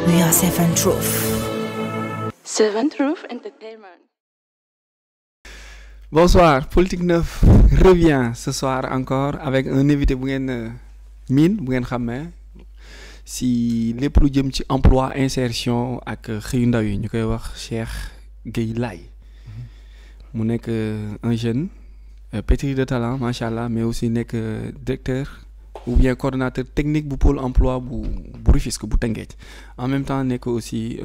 We are Seven Truth. Seven Truth Entertainment. Bonsoir, Politique 9 revient ce soir encore avec un invité bu ngeen miin bu ngeen xamee si lépp lu jëm ci emploi insertion ak xëyu ndaw yi ñu koy wax Cheikh Gueye Laye mu nekk un jeune pétri de talent macha allah mais aussi nekk directeur ou bien coordonnateur technique bu pôle emploi bu Rufisque bu Tëngéej en même temps nekk aussi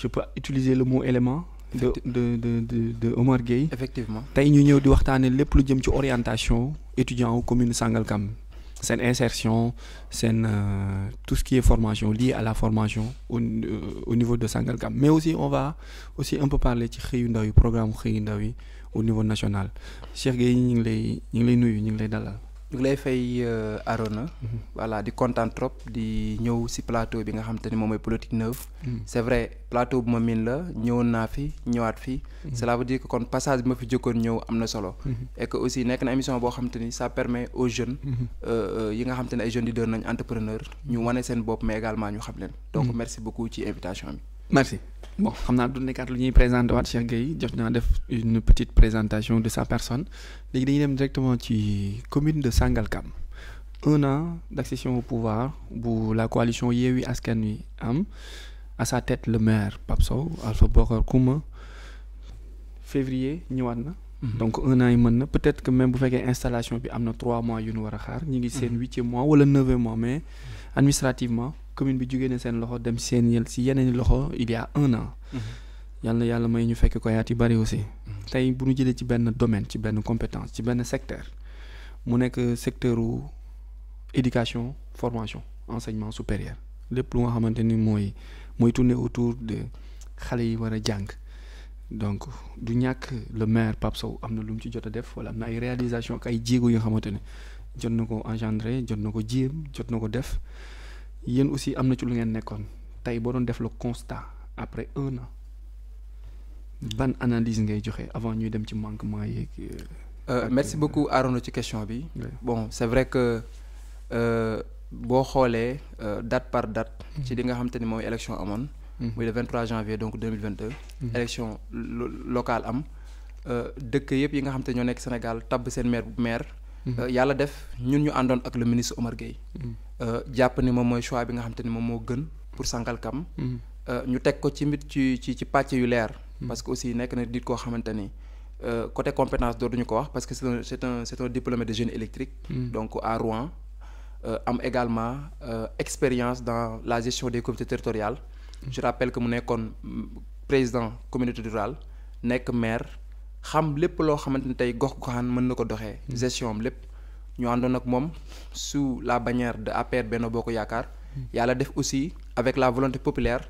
je peux utiliser le mot élément de Omar Gueye. Effectivement tey ñu ñëw di waxtaanee lépp lu jëm ci orientation étudiant commune Sangalkam seen insertion seen tout ce qui est formation lié à la formation au niveau de Sangalkam mais aussi on va aussi un peu parler ci xëyu ndaw yi programme xëyu ndaw yi au niveau national Cheikh Gueye ñu ngi lay nuyu ñu ngi lay dalal. ñu ngi lay fay Arona. voilà di kontaan trop di ñëw ci plateau bi nga xam te ni moom mooy Politique 9. c'est vrai plateau bu ma miin la ñëwoon naa fi ñëwaat fi. cela veut dire que kon passage bi ma fi jëkkoon ñëw am na solo. et que aussi nekk na émission boo xam te ni ça permet aux jeunes. yi nga xam te ne ay jeunes leaders nañ entrepreneur ñu wane seen bopp mais également ñu xam leen. donc merci beaucoup ci invitation bi. merci bon xam naa du nekkaat lu ñuy présenté waat Cheikh Gueye jot naa def une petite présentation de sa personne léegi dañuy dem directement ci commune de Sangalkam 1 an d'accession au pouvoir bu la coalition Yewwi Askan Wi am à sa tête le maire Pape Sow Alpha Bokar Couma février ñëwaat na. donc 1 an yi mën na peut-être que même bu fekkee installation bi am na 3 mois yu ñu war a xaar ñu ngi seen 8e mois wala 9e mois mais administrativement commune bi jógee na seen loxo dem seen si yeneen loxo il y a 1 an. yàlla may ñu fekk ko yaat yu bari aussi. tey bu ñu jëlee ci benn domaine ci benn compétence ci benn secteur mu nekk secteur u éducation formation enseignement supérieur lépp lu nga xamante ni mooy tourner autour de xale yi war a jàng donc du ñàkk le maire Pape Sow am na lu mu ci jot a def wala am na ay réalisation ak ay jéego yi nga xamante ne jot na ko engendré jot na ko jéem jot na ko def yéen aussi am na ci lu ngeen nekkoon tey boo doon def le constat après 1 an ban analyse ngay joxe avant ñuy dem ci manquement yeeg. merci beaucoup Arona ci question bi. bon c'est vrai que boo xoolee date par date. ci li nga xam te ni mooy élection amoon. muy le 23 janvier donc 2022. élection locale am dëkk yëpp yi nga xam te ñoo nekk Sénégal tabb seen maire. yàlla def ñun ñu àndoon ak le ministre Omar Gueye. jàpp ni moom mooy choix bi nga xam te ni moom moo gën pour Sangalkam. ñu teg ko ci mbir ci pàcc yu leer. parce que aussi nekk na dit koo xamante ni côté compétence dootuñu ko wax parce que c'est un diplômé de génie électrique. donc à Rouen am également expérience dans la gestion des communautés territoriales. je rappelle que mu nekkoon président communauté rurale nekk maire xam lépp loo xamante ni tey gox-goxaan mën na ko doxee. gestion am lépp ñu àndoon ak moom sous la bannière de APR Benno Bokk Yaakaar. yàlla def aussi avec la volonté populaire.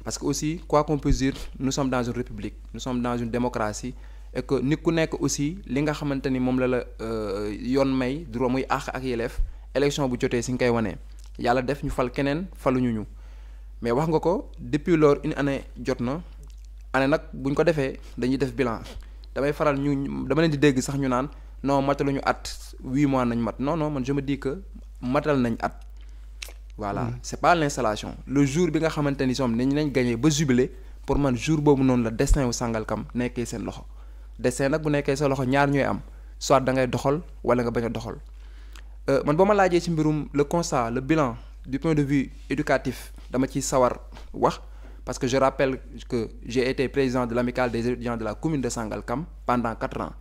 parce que aussi quoi qu'on puisse dire nous sommes dans une république nous sommes dans une démocratie et que nit ku nekk aussi li nga xamante ni moom la yoon may droit muy àq ak yelleef élection bu jotee si nga koy wanee yàlla def ñu fal keneen faluñu ñu mais wax nga ko depuis lors une année jot na année nag buñ ko defee dañuy def bilan damay faral dama leen di dégg sax ñu naan non mataluñu at 8 mois nañ mat non man je me dis que matal nañ at. voilà c'est pas l'installation le jour bi nga xamante ni soom nañ gagné ba jubilé pour man jour boobu noonu la destin wu Sangalkam nekkee seen loxo destin nag bu nekkee sa loxo ñaar ñooy am soit da ngay doxal wala nga bañ a doxal man boo ma laajee ci mbirum le constat le bilan du point de vue éducatif dama ciy sawar wax parce que je rappelle que j'ai été président de l'amicale des étudiants de la commune de Sangalkam pendant 4 ans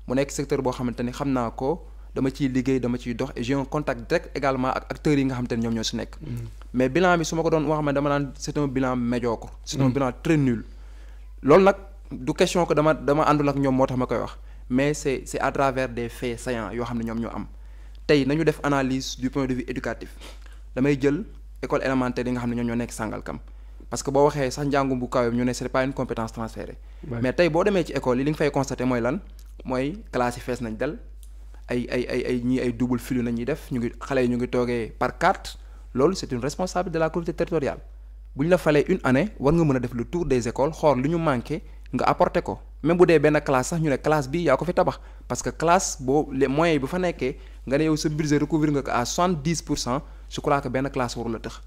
mu nekk secteur boo xamante ni xam naa ko dama ciy liggéey dama ciy dox et j'ai un contact direct également ak acteurs yi nga xam te ne ñoom ñoo si nekk. mais bilan bi su ma ko doon wax ma dama naan c'est un bilan médiocre. c'est un bilan très nul. loolu nag du question que dama àndul ak ñoom moo tax ma koy wax mais c'est à travers des faits saillants yoo xam ne ñoom ñoo am tey nañu def analyse du point de vue éducatif damay jël école élémentaire yi nga xam ne ñoom ñoo nekk Sangalkam parce que boo waxee sax njàngum bu kaw ñu ne c'est pas une compétence transférée. mais tey boo demee ci école yi li nga fay constater mooy lan mooy classe yi fees nañ del ay ñii ay double fil nañuy def ñu ngi xale yi ñu ngi toogee par carte loolu c'est une responsabilité de la collectivité territoriale bu ñu la falee une année war nga mën a def le tour des écoles xool lu ñu manqué nga apporter ko même bu dee benn classe sax ñu ne classe bi yaa ko fi tabax parce que classe boo les moyens yi bu fa nekkee nga ne yow sa budget recouvrir nga ko à 70%, je crois que benn classe waru la tëx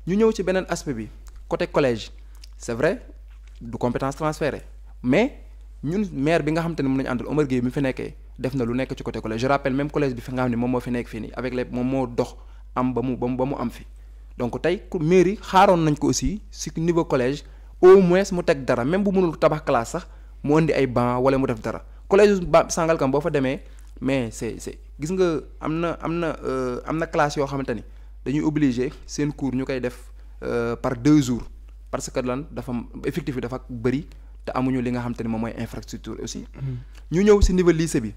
ñu ñëw ci beneen aspect bi côté collège c'est vrai du compétence transférée mais ñun maire bi nga xam te ne mën nañu àndal Omar Gueye mi fi nekkee def na lu nekk ci côté collège je rappelle même collège bi fi nga xam ne moom moo fi nekk fii nii avec les moom moo dox am ba mu am fi donc tey mairie xaaroon nañ ko aussi si niveau collège au moins mu teg dara même bu mënul tabax classe sax mu indi ay banc wala mu def dara collège Sangalkam boo fa demee mais c'est gis nga am na classe yoo xamante ni dañuy obligé seen cours ñu koy def par 2 jours parce que lan dafa effectif bi dafa bëri te amuñu li nga xamante ni moom mooy infrastructure aussi. ñu ñëw ci niveau lycée bi.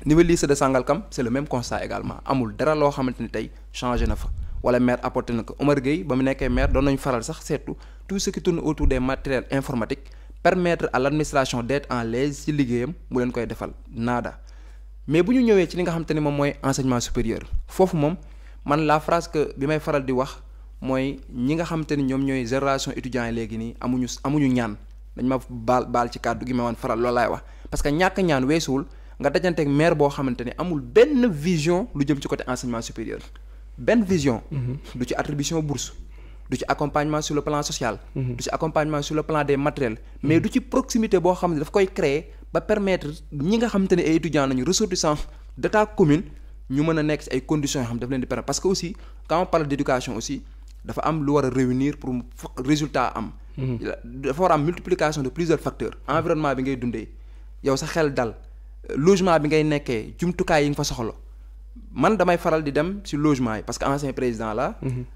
niveau lycée de Sangalkam c'est le même constat également amul dara loo xamante ni tey changé na fa wala maire apporté na ko Omar Gueye ba mu nekkee maire doon nañu faral sax seetu tout ce qui tourne autour des matériels informatiques permettre à l'administration d'être en l'aise ci liggéeyam mu leen koy defal naada mais bu ñu ñëwee ci li nga xamante ni moom mooy enseignement supérieur foofu moom man la phrase que bi may faral di wax mooy ñi nga xamante ni ñoom ñooy génération étudiants yi léegi nii amuñu ñaan dañ ma baal ci kàddu gi ma wan faral loolu laay wax parce que ñàkk ñaan weesuwul nga dajanteeg maire boo xamante ni amul benn vision lu jëm ci côté enseignement supérieur benn vision. du ci attribution bourse du ci accompagnement sur le plan social. du ci accompagnement sur le plan des matériels. mais du ci proximité boo xam ne daf koy créer ba permettre ñi nga xamante ne ay étudiants nañu ressortissants de ta commune ñu mën a nekk ci ay conditions yoo xam daf leen di permettre parce que aussi quand on parle d'éducation aussi dafa am lu war a réunir pour résultat am. dafa war a am multiplication de plusieurs facteurs environnement bi ngay dundee yow sa xel dal logement bi ngay nekkee jumtukaay yi nga fa soxla man damay faral di dem ci logement yi parce que ancien président la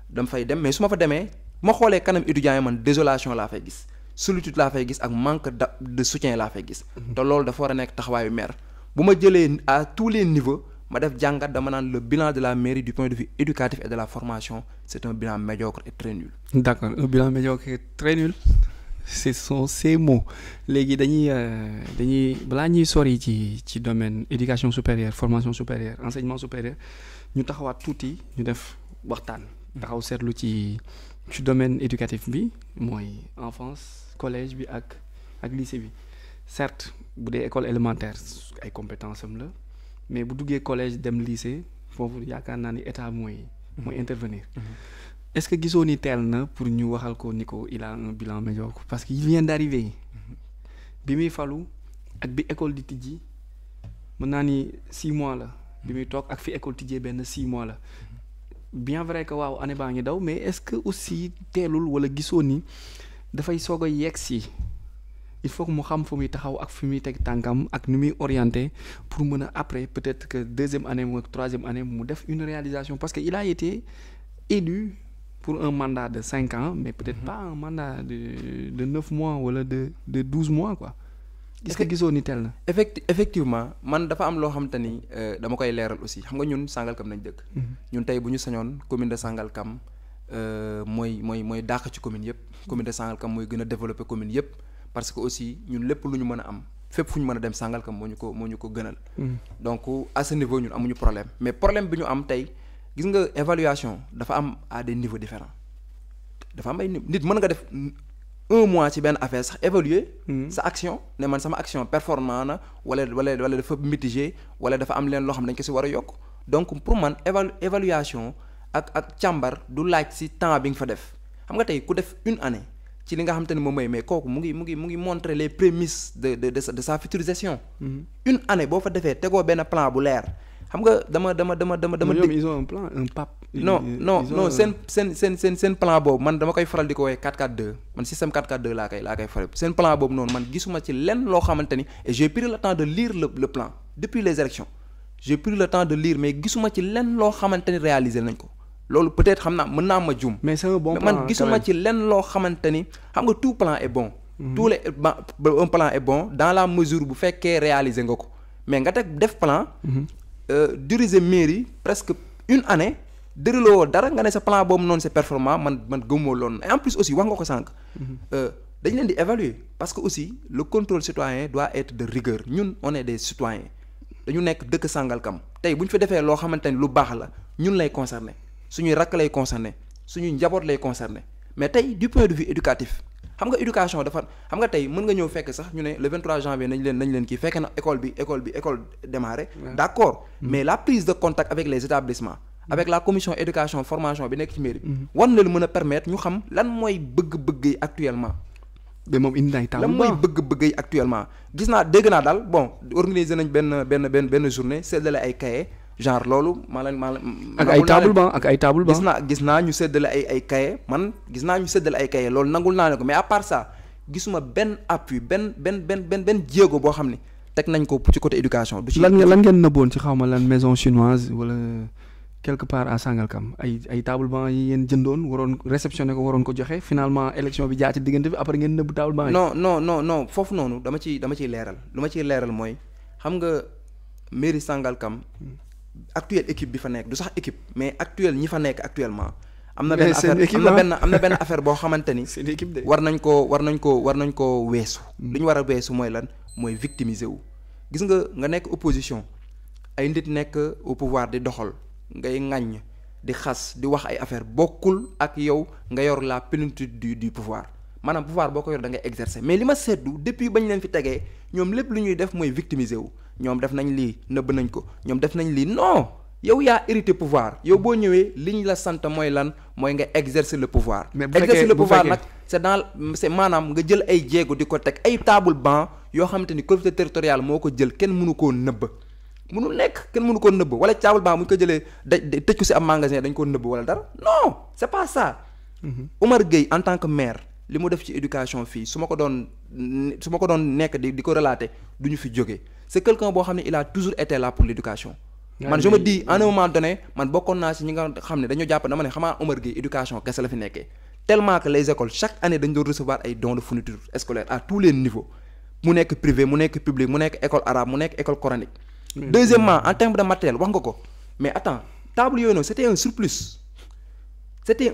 dama fay dem mais su ma fa demee ma xoolee kanam étudiants yi man désolation laa fay gis solitude laa fay gis ak manque de soutien laa fay gis te loolu dafa war a nekk taxawaayu maire bu ma jëlee à tous les niveaux ma def jàngat dama naan le bilan de la mairie du point de vue éducatif et de la formation c'est un bilan médiocre et très nul. D'accord, un bilan médiocre et très nul. Ce sont ces mots léegi dañuy balaa ñuy sori ci domaine éducation supérieure formation supérieure enseignement supérieur ñu taxawaat tuuti ñu def waxtaan taxaw seetlu ci domaine éducatif bi mooy enfance collège bi ak lycée bi certes bu dee école élémentaire ay compétences am la mais bu duggee collège dem lycée foofu yaakaar naa ni état mooy intervenir. Est-ce que gisoo ni teel na pour ñu waxal ko ni ko il a un bilan médiocre parce que il vient d'arriver bi muy falu ak bi école di tijji mën naa ni 6 mois la bi muy toog ak fi école tijjee benn 6 mois la bien vrai que waaw année baa ngi daw mais est-ce que aussi teelul wala gisoo ni dafay soog a yegg si il faut que mu xam fu muy taxaw ak fi muy teg tànkam ak ni muy orienté pour mën a après peut-être que 2e année ou 3e année mu def une réalisation parce que il a été élu pour un mandat de 5 ans mais peut-être pas un mandat de 9 mois wala de 12 mois quoi. Est-ce que gisoo ni tel na. effectivement man dafa am loo xamante ni dama koy leeral aussi xam nga ñun Sangalkam nañ dëkk. ñun tey bu ñu sañoon commune de Sangalkam mooy dàq ci commune yëpp. commune de Sangalkam mooy gën a développer commune yëpp parce que aussi ñun lépp lu ñu mën a am fépp fu ñu mën a dem Sangalkam moo ñu ko gënal. donc à ce niveau ñun amuñu problème mais problème bi ñu am tey. gis nga évaluation dafa am à des niveaux différents dafa am ay nit mën nga def 1 mois ci benn affaire sax évaluer sa action ne man sama action performant na wala dafa mitigé wala dafa am leen loo xam ne dañ ko ci war a yokk donc pour man évaluation ak càmbar du laaj ci temps bi nga fa def xam nga tey ku def 1 année ci li nga xamante ne moom mooy mais kooku mu ngi montrer les prémices de sa future gestion 1 année boo fa defee tegoo benn plan bu leer xam nga dama. ñoom ils ont un plan un PAP. non seen plan boobu man dama koy faral di ko woowee 4-4-2 man système 4-4-2 laa koy faral seen plan boobu noonu man gisuma ci lenn loo xamante ni et j'ai pris le temps de lire le plan depuis les élections j'ai pris le temps de lire mais gisuma ci lenn loo xamante ni réaliser nañ ko loolu peut-être xam naa mën naa ma juum. mais c'est un bon plan man gisuma ci lenn loo xamante ni xam nga tout plan est bon. un plan est bon dans la mesure bu fekkee réaliser nga ko mais nga def plan. diriger mairie presque 1 année déroulé dara nga ne sa plan boobu noonu c'est performant man gëmmoo loolu et en plus aussi wax nga ko sànq. dañ leen di évaluer parce que aussi le contrôle citoyen doit être de rigueur ñun on est des citoyens dañu nekk dëkk Sangalkam tey bu ñu fi defee loo xamante ni lu baax la ñun lay concerner suñuy rakk lay concerner suñuy njaboot lay concerner mais tey du point de vue éducatif xam nga éducation dafa xam nga tey mën nga ñëw fekk sax ñu ne le 23 janvier nañ leen fekk na école démarré d'accord mais la prise de contact avec les établissements avec la commission éducation formation bi nekk ci mairie bi. war na lu mën a permettre ñu xam lan mooy bëgg-bëgg yi actuellement. mais moom indi nañ lan mooy bëgg-bëgg yi actuellement gis naa dégg naa daal bon organiser nañ benn journée séddale ay cahier genre loolu ak ay table banc gis naa ñu séddale ay cahier gis naa ñu séddale ay cahier loolu nangul naa ne ko mais à part ça gisuma benn appui benn jéego boo xam ne teg nañ ko ci côté éducation. du ci lan ngeen nëbboon ci xawma lan maison chinoise wala quelque part à Sangalkam ay table banc yi ngeen jëndoon waroon réceptionné ko waroon ko joxe finalement élection bi jaar ci diggante bi après ngeen nëbb table banc yi. non foofu noonu dama ciy leeral lu ma ciy leeral mooy xam nga mairie Sangalkam actuelle équipe bi fa nekk du sax équipe mais actuelle ñi fa nekk actuellement. am na benn affaire boo xamante ni. seen équipe de war nañ koo weesu. li ñu war a weesu mooy lan mooy victimiser wu. gis nga nekk opposition ay nit nekk au pouvoir di doxal ngay ŋàññ di xas di wax ay affaire bokkul ak yow nga yor la plénitude du pouvoir maanaam pouvoir boo ko yor da ngay exercer mais li ma seetlu depuis bañ leen fi tegee ñoom lépp lu ñuy def mooy victimiser wu ñoom def nañ lii nëbb nañ ko ñoom def nañ lii non. yow yaa hérité pouvoir yow boo ñëwee li ñu la sant mooy lan mooy nga exercer le pouvoir. mais exercer le pouvoir nag c'est maanaam nga jël ay jéego di ko teg ay table banc yoo xamante ni collectivité territoriale moo ko jël kenn mënu koo nëbb. mënul nekk kenn mënu koo nëbb wala table banc bu ñu ko jëlee tëj ko ci am magasin dañ ko nëbb wala dara non c'est pas ça. Omar Gueye en tant que maire li mu def ci éducation fii su ma ko doon nekk di ko relater du ñu fi jógee c'est quelqu'un boo xam ne il a toujours été là pour l'éducation. man je me dis à un moment donné man bokkoon naa ci ñi nga xam ne dañoo jàpp dama ne xamaa Omar Gueye éducation kese la fi nekkee tellement que les écoles chaque année dañ doon recevoir ay dons de fourniture scolaire à tous les niveaux mu nekk privé mu nekk public mu nekk école arabe mu nekk école coranique. Deuxièmement en termes de matériel wax nga ko mais attends table yooyu noonu c'était un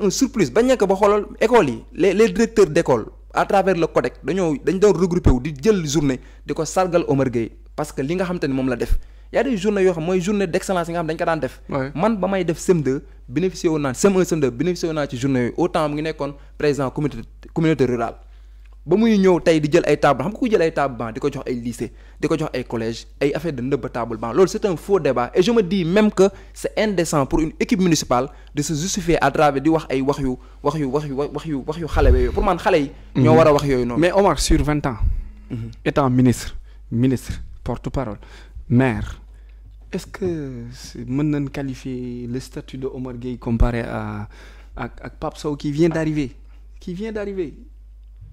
surplus bañ nekk ba xoolal écoles yi les directeurs d'école à travers le CODEC dañ doon regrouper wu di jël journée di ko sargal Omar Gueye parce que li nga xam te ne moom la def. y a des journées yoo xam mooy journée d'excellence yi nga xam dañ ko daan def. man ba may def CM2 bénéficié woon naa CM1 CM2 bénéficié woon naa ci journée yooyu autant mu ngi nekkoon président communauté rurale ba muy ñëw tey di jël ay table xam nga ku jël ay table banc di ko jox ay lycée di ko jox ay collège ay affaire de nëbba table banc loolu c'est un faux débat et je me dis même que c'est indécent pour une équipe municipale de se justifier à travers di wax ay wax yu xale yooyu pour man xale yi. ñoo war a wax yooyu noonu. mais Omar sur 20 ans. étant ministre porte-parole. maire est-ce que mën nañ qualifier le statut de Omar Gueye comparé ak Pape Sow qui vient d'arriver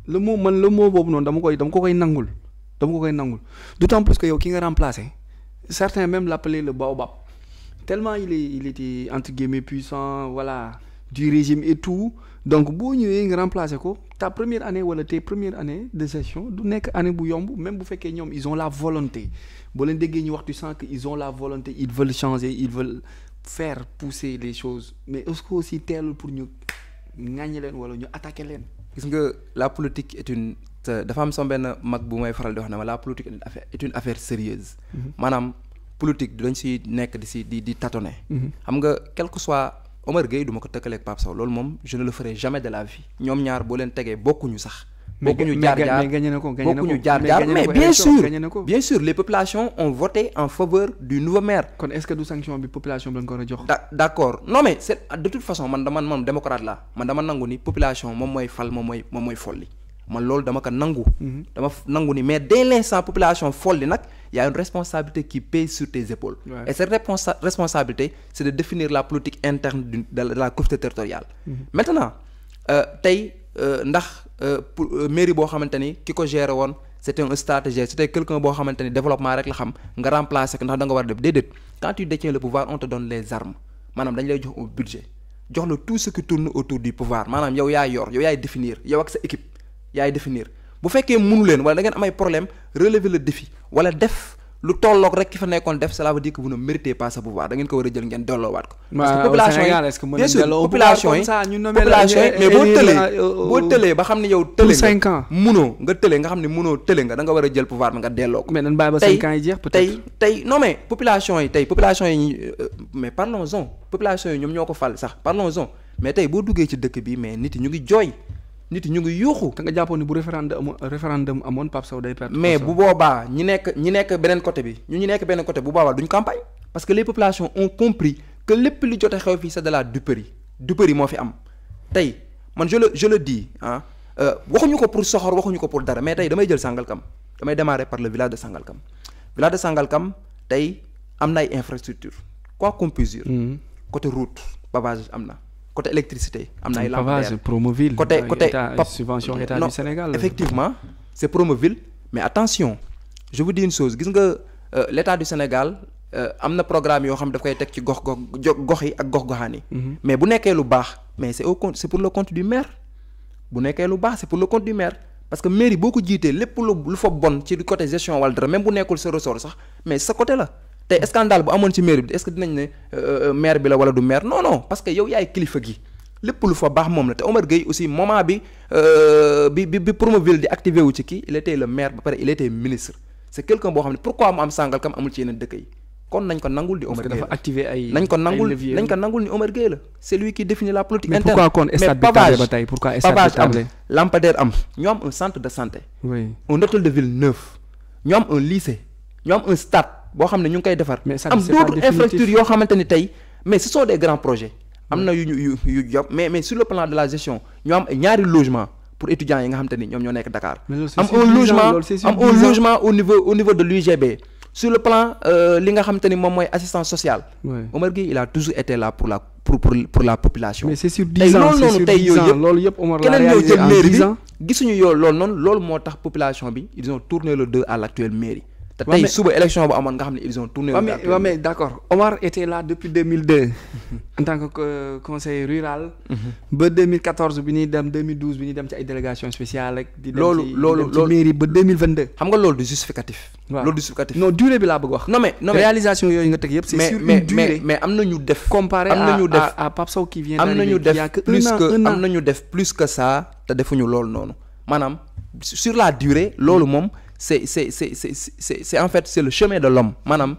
le mot boobu noonu dama ko koy nangul d'autant plus que yow ki nga remplacé certains même l'appelaient le baobab tellement il était entre guillemets puissant voilà du régime et tout donc boo ñëwee nga remplacer ko ta première année wala tes premières années de gestion du nekk année bu yomb même bu fekkee ñoom ils ont la volonté boo leen déggee ñu wax tu sens que ils ont la volonté ils veulent changer ils veulent faire pousser les choses mais est-ce que aussi teelul pour ñu ŋàññi leen wala ñu attaquer leen. gis nga la politique dafa am sama benn mag bu may faral di wax ne ma la politique est une affaire sérieuse maanaam politique dañ si nekk di tâtonner. xam nga quel que soit Omar Gueye du ma ko tëkkaleeg Pape Sow loolu moom je ne le ferai jamais de la vie ñoom ñaar boo leen tegee bokkuñu sax. bokkuñu jaar-jaar mais bien sûr les populations ont voté en faveur du nouveau maire. kon est-ce que du sanction bi population bi lañ ko war a jox. d'accord non mais c'est de toute façon man démocrate la man dama nangu ni population moom mooy fal moom mooy folli man loolu dama ko nangu. dama nangu ni mais dès l'instant population folli nag y a une responsabilité qui pèse sur tes épaules. Et cette responsabilité c'est de définir la politique interne de la collectivité territoriale. Maintenant tey ndax mairie boo xamante ni ki ko gérer woon c'était un stratégiste c'était quelqu'un boo xamante ni développement rek la xam nga remplacer ko ndax da nga war a def déedéet quand tu détiens le pouvoir on te donne les armes maanaam dañ lay jox un budget jox la tout ce qui tourne autour du pouvoir maanaam yow yaay yor yow yaay définir yow ak sa équipe yaay définir bu fekkee mënu leen wala da ngeen am ay problème relever le défi wala def lu tolloog rek ki fa nekkoon def cela veut dire que vous ne méritez pas ce pouvoir da ngeen ko war a jël ngeen delloowaat ko. parce que population yi bien sûr population yi mais boo tëlee ba xam ne yow tële nga munoo nga tële nga xam ne munoo tële nga da nga war a jël pouvoir bi nga delloo ko. mais nan bàyyi ba 5 ans yi jeex peut-être tey non mais population yi mais parlons-en population yi ñoom ñoo ko fal sax parlons-en mais tey boo duggee ci dëkk bi mais nit yi ñu ngi jooy nit ñu ngi yuuxu. te nga jàppoon ni bu référendum amoon Pape Sow day perdre. mais bu boobaa ñi nekk beneen côté bi ñu nekk beneen côté bu boobaa duñ campagne parce que les populations ont compris que lépp li jotee xew fii c'est de la duperie moo fi am tey man je le dis ah waxuñu ko pour soxor waxuñu ko pour dara mais tey damay jël Sangalkam damay démarrer par le village de Sangalkam tey am na ay infrastructures quoi qu'on puisse dire. Côté route pavage am na côté électricité am na ay lampadaires Promoville côté subvention état du Sénégal. Effectivement c'est Promoville mais attention je vous dis une chose gis nga l'état du Sénégal am na programme yoo xam daf koy teg ci gox yi ak gox-goxaan yi. mais bu nekkee lu baax mais c'est pour le compte du maire bu nekkee lu baax c'est pour le compte du maire parce que mairie boo ko jiitee lépp lu fa bon ci côté gestion wala dara même bu nekkul sa ressort sax mais sa côté la tey scandale bu amoon ci mairie bi est-ce que dinañ ne maire bi la wala du maire non parce que yow yaay kilifa gi lépp lu fa baax moom la te Omar Gueye aussi moment bi Promoville di activé wu ci kii il était le maire ba pare il était ministre c'est quelqu'un boo xam ne pourquoi mu am Sangalkam amul ci yeneen dëkk yi kon nañ ko nangul di Omar Gueye dafa activer ay nañ ko nangul ni Omar Gueye la c'est lui qui définit la politique interne. mais pourquoi kon stade bi tardé ba tey pourquoi stade bi tardé am lampadaire am ñu am un centre de santé. oui un hôtel de ville neuf ñu am un lycée ñu am un stade boo xam ne ñu ngi koy defar. am d'autres infrastructures yoo xamante ni tey mais ce sont des grands projets. am na yu job mais sur le plan de la gestion ñu am ñaari logement pour étudiants yi nga xamante ni ñoom ñoo nekk Dakar. am un logement au niveau de l'UGB. Sur le plan li nga xamante ni moom mooy assistance sociale. Omar Gueye il a toujours été là pour la population. mais c'est sur 10 ans c'est sur 10 ans loolu yëpp Omar la réalisé en 10 ans gisuñu loolu moo tax population bi ils ont tourné le dos à l'actuelle mairie. te tey suba élection bu amoon nga xam ne ils ont tourné le dos. waaw mais d'accord Omar était là depuis 2002 en tant que conseiller rural. ba 2014 bi ñuy dem 2012 bi ñuy dem ci ay délégation spéciale ak. di dem ci mairie ba 2022. xam nga loolu du justificatif. waaw loolu du justificatif. non durée bi laa bëgg wax. non mais réalisation yooyu nga teg yëpp. c'est sur une durée mais am na ñu def. comparé à Pape Sow qui vient d'arriver il y a que am na ñu def plus que ça te defuñu loolu noonu maanaam sur la durée loolu moom. c'est en fait c'est le chemin de l'homme maanaam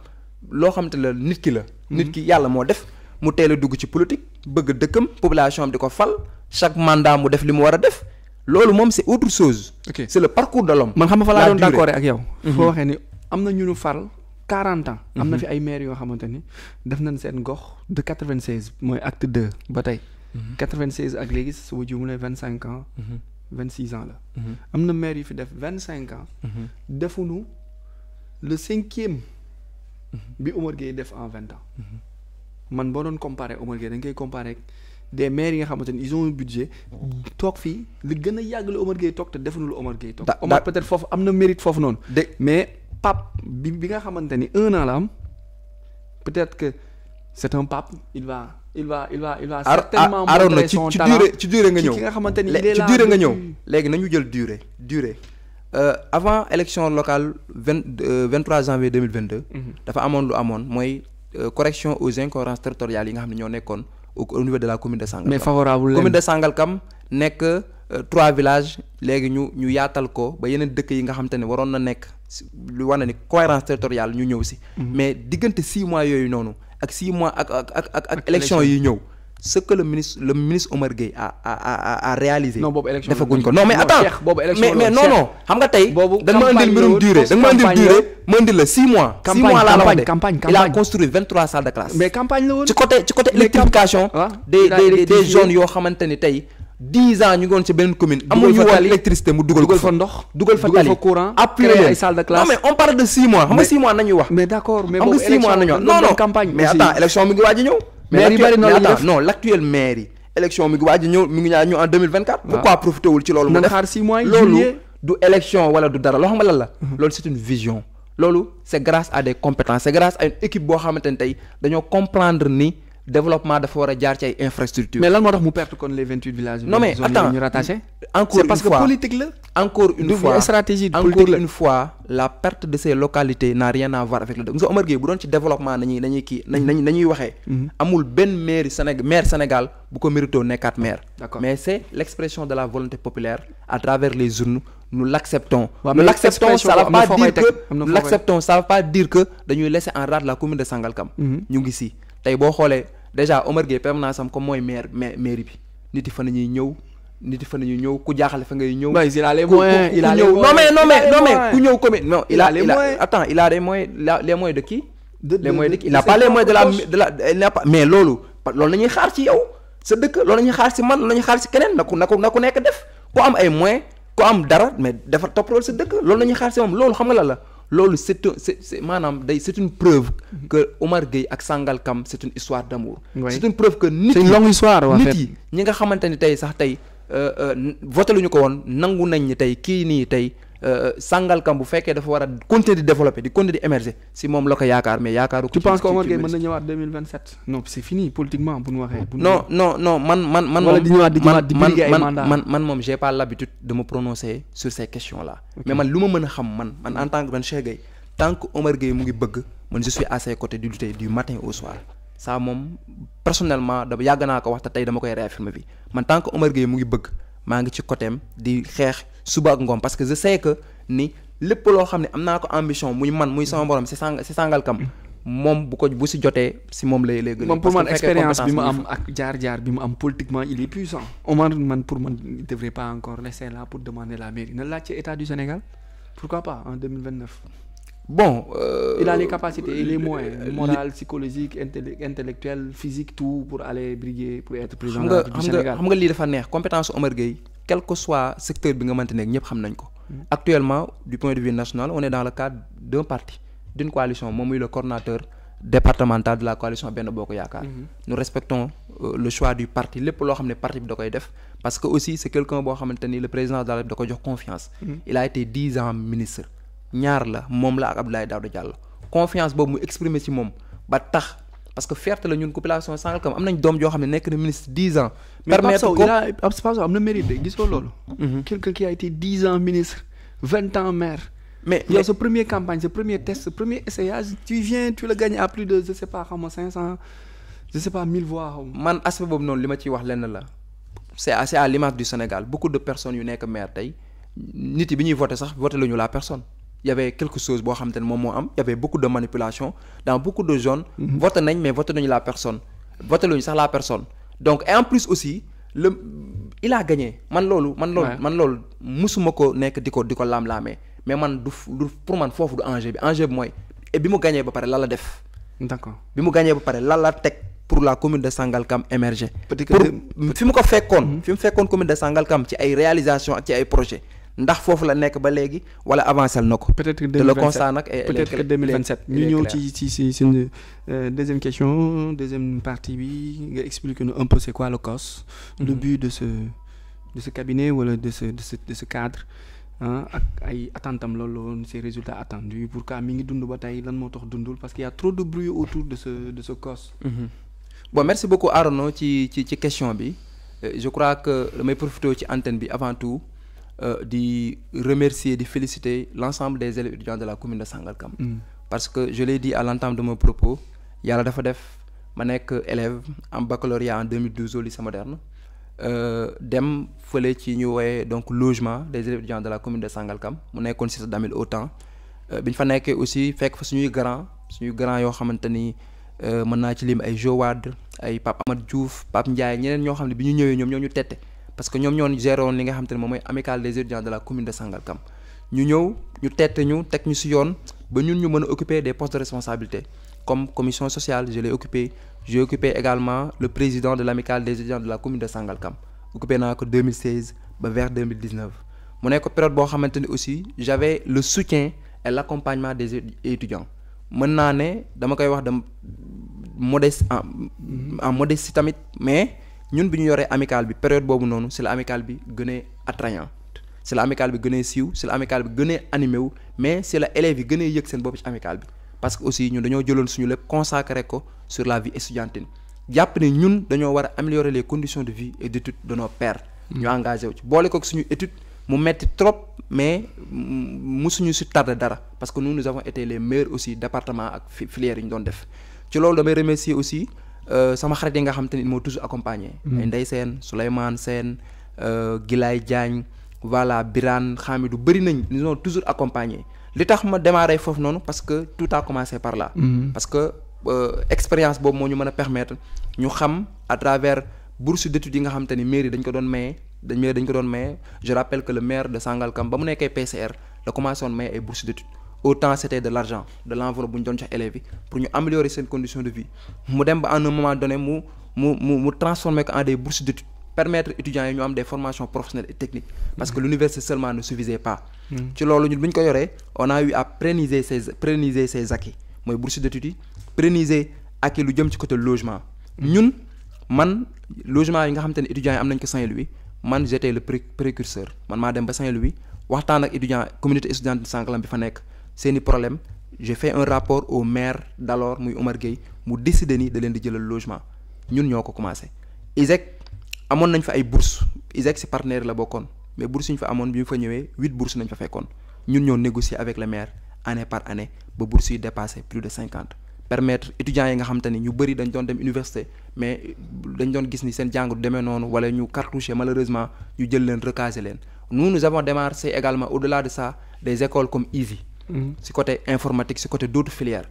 loo xamante la nit ki la. nit ki yàlla moo def mu teel a dugg ci politique bëgg dëkkam population am di ko fal chaque mandat mu def li mu war a def loolu moom c'est autre chose. ok c'est le parcours de l'homme. man xam nga fa laa doon d'accord ak yow. foo waxee ni am na ñu fal 40 ans. am na fi ay maires yoo xamante ni def nañ seen gox de 96 mooy acte 2 ba tey. 96 ak léegi su ma jiw mu ne 25 ans. 26 ans la. am na maire yu fi def 25 ans. defuñu le 5e. bi Omar Gueye def en 20 ans. man boo doon comparer Omar Gueye da nga koy comparer ak des maires yi nga xamante ni ils ont un budget. toog fii li gën a yàgg la Omar Gueye toog te defuñu lu Omar Gueye toog. Omar peut-être foofu am na mérite foofu noonu. mais Pape bi nga xamante ni 1 an la am peut-être que c'est un Pape il va certainement montrer son talent ci durée nga ñëw ki nga xamante ni il est là ci durée nga ñëw léegi nañu jël durée avant élection locale 23 janvier 2022 dafa amoon lu amoon mooy correction aux incohérences territoriales yi nga xam ne ñoo nekkoon au niveau de la commune de Sangalkam. mais favorable commune de Sangalkam nekk 3 villages léegi ñu yaatal ko ba yeneen dëkk yi nga xamante ne waroon na nekk lu war na ni cohérence territoriale ñu ñëw si mais diggante 6 mois yooyu noonu ak 6 mois ak élection yi ñëw ce que le ministre Omar Gueye a réalisé. non boobu élection defaguñ ko non mais attends mais non xam nga tey. boobu da nga ma indil mbirum durée da nga ma indil durée ma indil la 6 mois. 6 mois laa la wax de il a construit 23 salles de classe. mais campagne la woon ci côté électrification. des zones yoo xamante ni tey 10 ans ñu ngi woon ci beneen commune. amuñu woon électricité mu dugal fa ndox dugal fa tali courant créer ay salles de classe. non mais on parle de 6 mois xam nga 6 mois nañuy wax. mais d'accord mais xam nga 6 mois nañu wax non campagne mais attends élection mi ngi waaj a ñëw. maire yi bari noonu la ñuy def non l'actuelle maire yi élection mi ngi waaj a ñëw mi ngi ñëw en 2024. pourquoi profité wul ci loolu. mu def xaar 6 mois loolu du élection wala du dara loo xam nga lan la. loolu c'est une vision. loolu c'est grâce à des compétences c'est grâce à une équipe boo xamante ne tey dañoo comprendre ni développement dafa war a jaar ci ay infrastructures. mais lan moo tax mu perte kon les 28 villages. non mais attends ñu rattaché. encore une fois parce que politique la. encore une fois stratégie encore politique la une fois la perte de ces localités n'a rien à voir avec le nga Omar Gueye bu doon ci développement nañuy waxee. amul benn maire Sénégal bu ko mérito nekkaat maire. d'accord mais c'est l'expression de la volonté populaire à travers les urnes nous l'acceptons. waaw nous l'acceptons ça veut pas dire que dañuy laisser en rade la commune de Sangalkam. ñu ngi si tey boo xoolee. déjà Omar Gueye permanence am comme mooy mairie bi nit yi fa nañuy ñëw ku jaaxale fa ngay ñëw. il a les moyens il a les moyens non mais ku ñëw commune non il a les moyens attends il a les moyens de qui les moyens il n'a pas les moyens de la il n'a pas mais loolu la ñuy xaar ci yow sa dëkk loolu la ñuy xaar ci man loolu la ñuy xaar ci keneen na ku nekk def ku am ay moyens ku am dara mais dafa topp loolu sa dëkk loolu la ñuy xaar ci moom loolu xam nga la loolu c'est maanaam c'est une preuve que Omar Gueye ak Sangalkam c'est une histoire d'amour. C'est une preuve que nit yi c'est une longue histoire en fait. Nit yi ñi nga xamante ni tey sax tey voté lu ñu ko woon nangu nañ ni tey kii nii tey Sangalkam bu fekkee dafa war a continuer di développer di continuer di émerger si moom la ko yaakaar mais yaakaaru. Tu penses que Omar Gueye mën na ñëwaat 2027 non c'est fini politiquement bu ñu waxee. non man wala di ñëwaat man moom j'ai pas l'habitude de me prononcer sur ces questions là. mais man lu ma mën a xam man en tant que man Cheikh Gueye tant que Omar Gueye mu ngi bëgg man je suis à ses côtés du lutter du matin au soir ça moom personnellement da yàgg naa ko wax te tey dama koy réaffirmer bi man tant que Omar Gueye mu ngi bëgg maa ngi ci côtéem di xeex suba ak ngoom parce que je sais que ni lépp loo xam ne am naa ko ambition muy man muy sama borom si Sangalkam moom bu si jotee si moom lay gën a. moom pour man expérience bi mu am ak jaar-jaar bi mu am politiquement il est puissant. Omar pour man il devrait pas encore rester là pour demander la mairie na laaj ci état du Sénégal pourquoi pas en 2029. Bon. Il a les capacités et les moyens morales, psychologiques, intellectuels, physiques, tout pour aller briguer pour être président du Sénégal. xam nga lii dafa neex compétence Omar Gueye quel que soit secteur bi nga mënte nekk ñëpp xam nañ ko. Actuellement du point de vue national on est dans le cadre d'un parti d'une coalition moom muy le coordonnateur départemental de la coalition Benno Bokk Yaakaar. Nous respectons le choix du parti lépp loo xam ne parti bi da koy def parce que aussi c'est quelqu'un boo xamante ni le président de la République da ko jox confiance. Il a été 10 ans ministre. ñaar la moom la ak Abdoulaye Daouda Diallo confiance boobu mu exprimer ci moom ba tax parce que fierté la ñun population Sangalkam am nañ doom joo xam ne nekk na ministre 10 ans. permettre ko mais Pape Sow am na mérite de gisoo loolu. quelqu'un qui a été 10 ans ministre 20 ans maire. mais yow sa première campagne sa premier test sa premier essayage tu le gagnes à plus de je sais pas xam nga 500 je sais pas 1000 voix. man aspect boobu noonu li ma ciy wax lenn la c'est à l'image du Sénégal beaucoup de personnes yu nekk maire tey nit yi bi ñuy voté sax voté lañu la personne. Il y avait quelque chose boo xamante ne moom moo am il y avait beaucoup de manipulation dans beaucoup de zones. voté nañ mais voté nañu la personne voté luñu sax la personne donc et en plus aussi il a gagné man loolu musuma ko nekk di ko laam-laamee mais man du pour man foofu du enjeu bi mooy et bi mu gagné ba pare lan la def. D'accord bi mu gagné ba pare lan la teg pour la commune de Sangalkam émerger. pour fi mu ko fekkoon. fi mu fekkoon commune de Sangalkam ci ay réalisations ak ci ay projets. ndax foofu la nekk ba léegi wala avancé na ko. peut-être que 2027 le constat nag peut-être que 2027. ñu ñëw ci suñu deuxième question deuxième partie bi nga expliquer nous un peu c'est quoi le COS. le but de ce cabinet wala de ce cadre ak ay attentam loolu ces résultats attendus pourquoi mi ngi dund ba tey lan moo tax dundul parce qu'il y a trop de bruit autour de ce COS. Bon merci beaucoup Arnaud ci question bi je crois que damay profiter ci antenne bi avant tout. Di remercier di féliciter l'ensemble des élèves étudiants de la commune de Sangalkam. Parce que je l'ai dit à l'entame de mon propos yàlla dafa def ma nekk élève en baccalauréat en 2012 au lycée moderne dem fële ci ñu woowe donc logement des élèves étudiants de la commune de Sangalkam mu nekkoon cité d'Amel au temps bi ñu fa nekkee aussi fekk fa suñuy grand yoo xamante ni mën naa ci lim ay Jowad ay Pape Amad Diouf Pape Ndiaye ñeneen ñoo xam ne bi ñu ñëwee ñoom ñoo ñu tette parce que ñoom ñoo géré woon li nga xamante ne moom mooy amicale des étudiants de la commune de Sangalkam ñu ñëw ñu tette ñu teg ñu ci yoon ba ñun ñu mën a occuper des postes de responsabilité comme commission sociale je l'ai occupé j'ai occupé également le président de l'amicale des étudiants de la commune de Sangalkam occupé naa ko 2016 ba vers 2019 mu nekk période boo xamante ni aussi j'avais le soutien et l'accompagnement des étudiants mën naa ne dama koy wax de modeste en modestie tamit mais ñun bi ñu yoree amicale bi période boobu noonu c'est la amicale bi gën a attrayant c'est la amicale bi gën a siiw c'est la amicale bi gën a animé wu mais c'est la élèves yi gën a yëg seen bopp ci amicale bi parce que aussi ñun dañoo jëloon suñu lépp consacré ko sur la vie estudiantine jàpp ne ñun dañoo war a améliorer les conditions de vie et d'études de nos pairs ñu engagé wu ci boole ko suñu étude mu metti trop mais musuñu si tardé dara parce que nous avons été les meilleurs aussi département ak filières yi ñu doon def ci loolu damay remercier aussi sama xarit yi nga xam te ni moo toujours accompagné. ay Ndeye Sène Souleymane Sène Gilaay Diagne voilà Birane Hamidou bëri nañ ils ont toujours accompagné li tax ma démarré foofu noonu parce que tout a commencé par là. Parce que expérience boobu moo ñu mën a permettre ñu xam à travers bourse d'études yi nga xam te ni mairie dañ ko doon maye je rappelle que le maire de Sangalkam ba mu nekkee PCR la commencé woon maye ay bourse d'études autant c'était de l'argent de l'enveloppe bu ñu doon jox élèves yi pour ñu améliorer seen conditions de vie mu dem ba en un moment donné mu transformer ko en des bourses d'études permettre étudiants yi ñu am des formations professionnelles et techniques parce que l'université seulement ne suffisait pas ci loolu ñun bu ñu ko yoree on a eu à pérenniser ces acquis mooy bourses d'études yi pérenniser acquis lu jëm ci côté logement ñun man logement yi nga xamante ne étudiants yi am nañ ko Saint-Louis man j'étais le précurseur man maa dem ba Saint-Louis waxtaan ak étudiants communauté étudiante Sangalam bi fa nekk seeni problème j'ai fait un rapport au maire d'alors muy Omar Gueye mu décider ni da leen di jëlal logement ñun ñoo ko commencé ISEC amoon nañ fa ay bourses ISEC ci partenaire la bokkoon mais bourses yi ñu fa amoon bi ñu fa ñëwee 8 bourses nañ fa fekkoon ñun ñoo négocier avec le maire année par année ba bourses yi dépassé plus de 50 permettre étudiants yi nga xamante ni ñu bëri dañ doon dem université mais dañ doon gis ni seen jàng du demee noonu wala ñu cartouché malheureusement ñu jël leen recaser leen nous avons démarché également au-delà de ça des écoles comme Easy ci côté informatique ci côté d'autres filières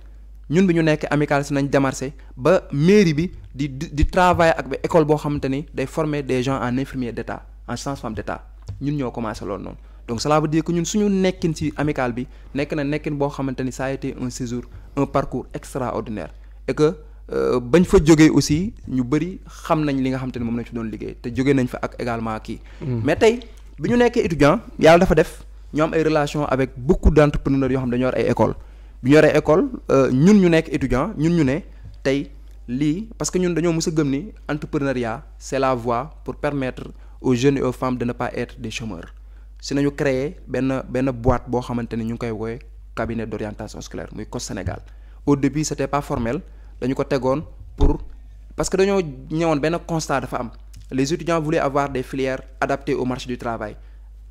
ñun bi ñu nekk amical si nañ démarché ba mairie bi di travailler ak ba école boo xamante ni day former des gens en infirmier d'état en sage-femme d'état ñun ñoo commencé loolu noonu donc cela veut dire que ñun suñu nekkin ci amical bi nekk na nekkin boo xamante ni ça a été un séjour un parcours extraordinaire et que bañ fa jógee aussi ñu bëri xam nañ li nga xamante ni moom lañ fi doon liggéey te jógee nañ fa ak également kii mais tey bi ñu nekkee étudiant yàlla dafa def ñu am ay relations avec beaucoup d'entrepreneurs yoo xam dañoo yor ay école bi ñu yoree école ñun ñu nekk étudiant ñun ñu ne tey lii parce que ñun dañoo mës a gëm ni entrepreneuriat c'est la voie pour permettre aux jeunes et aux femmes de ne pas être des chômeurs si nañu créer benn boîte boo xamante ni ñu ngi koy woowe cabinet d'orientation scolaire muy COS Sénégal au début c'était pas formel dañu ko tegoon pour parce que dañoo ñëwoon benn constat dafa am les étudiants voulaient avoir des filières adaptées au marché du travail